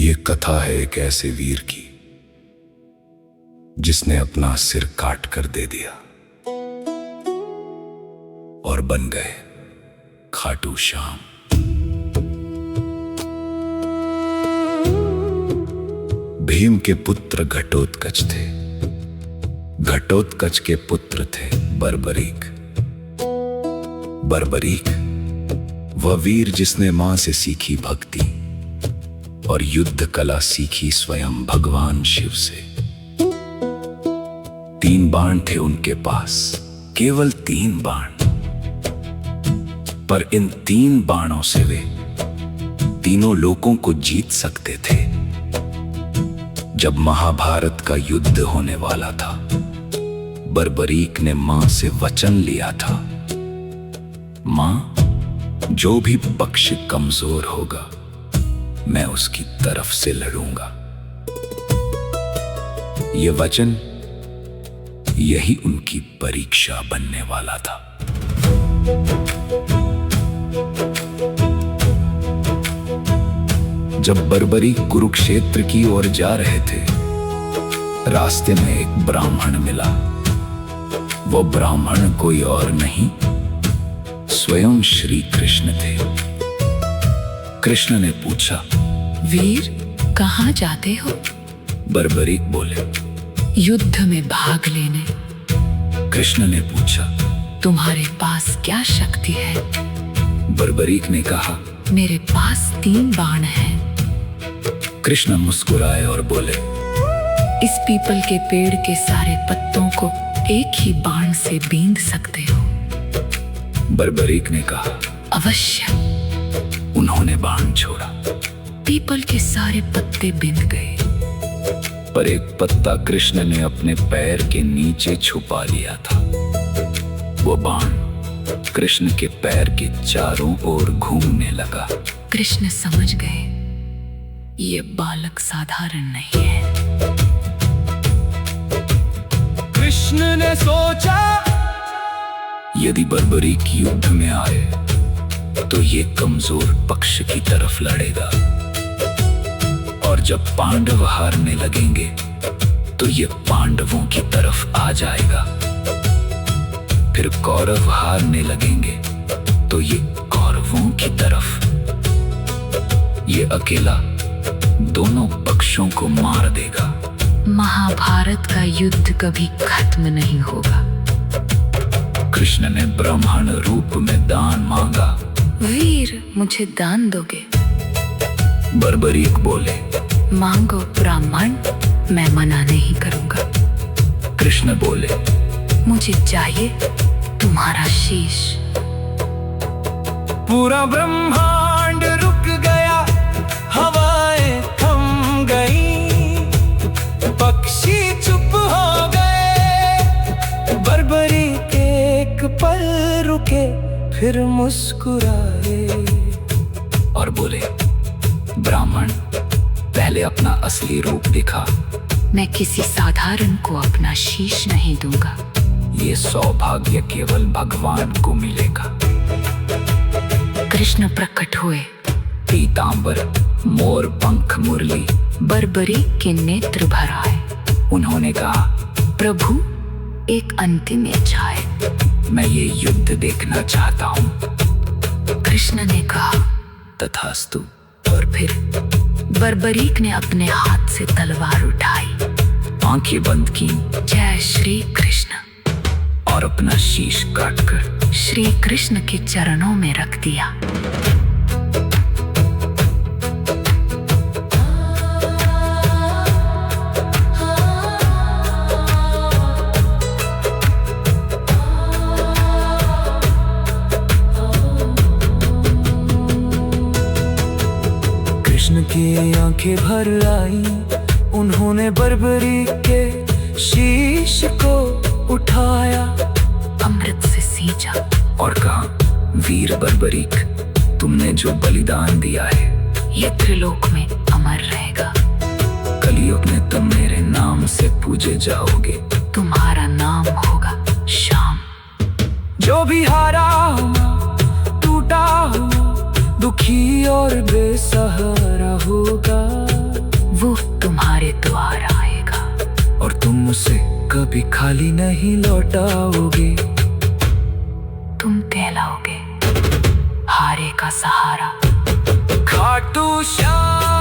ये कथा है एक ऐसे वीर की जिसने अपना सिर काट कर दे दिया और बन गए खाटू श्याम। भीम के पुत्र घटोत्कच थे। घटोत्कच के पुत्र थे बर्बरीक। बर्बरीक वह वीर जिसने मां से सीखी भक्ति और युद्ध कला सीखी स्वयं भगवान शिव से। 3 बाण थे उनके पास, केवल 3 बाण, पर इन 3 बाणों से वे तीनों लोकों को जीत सकते थे। जब महाभारत का युद्ध होने वाला था, बर्बरीक ने मां से वचन लिया था, मां, जो भी पक्ष कमजोर होगा मैं उसकी तरफ से लड़ूंगा। ये वचन, यही उनकी परीक्षा बनने वाला था। जब बर्बरीक कुरुक्षेत्र की ओर जा रहे थे, रास्ते में एक ब्राह्मण मिला। वो ब्राह्मण कोई और नहीं, स्वयं श्री कृष्ण थे। कृष्ण ने पूछा, वीर, कहाँ जाते हो? बर्बरीक बोले, युद्ध में भाग लेने। कृष्ण ने पूछा, तुम्हारे पास क्या शक्ति है? बर्बरीक ने कहा, मेरे पास 3 बाण हैं। कृष्ण मुस्कुराए और बोले, इस पीपल के पेड़ के सारे पत्तों को एक ही बाण से बींध सकते हो। बर्बरीक ने कहा, अवश्य। उन्होंने बाण छोड़ा। पीपल के सारे पत्ते बिंद गए, पर एक पत्ता कृष्ण ने अपने पैर के नीचे छुपा लिया था। वो बाण कृष्ण के पैर के चारों ओर घूमने लगा। कृष्ण समझ गए, ये बालक साधारण नहीं है। कृष्ण ने सोचा, यदि बर्बरीक युद्ध में आए तो ये कमजोर पक्ष की तरफ लड़ेगा, और जब पांडव हारने लगेंगे तो ये पांडवों की तरफ आ जाएगा। फिर कौरव हारने लगेंगे तो ये कौरवों की तरफ। ये अकेला दोनों पक्षों को मार देगा। महाभारत का युद्ध कभी खत्म नहीं होगा। कृष्ण ने ब्राह्मण रूप में दान मांगा। वीर, मुझे दान दोगे? बर्बरीक बोले, मांगो ब्राह्मण, मैं मना नहीं करूंगा। कृष्ण बोले, मुझे चाहिए तुम्हारा शीश। पूरा ब्रह्मांड रुक गया, हवाएं थम गई, पक्षी चुप हो गए। बर्बरीक एक पल रुके, फिर मुस्कुराए और बोले, ब्राह्मण, पहले अपना असली रूप दिखा। मैं किसी साधारण को अपना शीश नहीं दूंगा। ये सौभाग्य केवल भगवान को मिलेगा। कृष्ण प्रकट हुए। पीतांबर, मोर पंख मुरली। बर्बरीक के नेत्र भर आए। उन्होंने कहा, प्रभु, एक अंतिम इच्छा है। मैं ये युद्ध देखना चाहता हूँ। कृष्ण ने कहा, तथास्तु। और फिर बर्बरीक ने अपने हाथ से तलवार उठाई, आंखें बंद की, जय श्री कृष्ण, और अपना शीश काटकर श्री कृष्ण के चरणों में रख दिया। कृष्ण की आंखें भर आई। उन्होंने बर्बरीक के शीश को उठाया, अमृत से सींचा और कहा, वीर बर्बरीक, तुमने जो बलिदान दिया है ये त्रिलोक में अमर रहेगा। कलयुग में तुम मेरे नाम से पूजे जाओगे। तुम्हारा नाम होगा श्याम। जो भी हारा हुआ, टूटा हुआ, दुखी और बेसहारा होगा, तुम्हारे द्वार आएगा। और तुम उसे कभी खाली नहीं लौटाओगे। तुम कहलाओगे हारे का सहारा। खाटू श्याम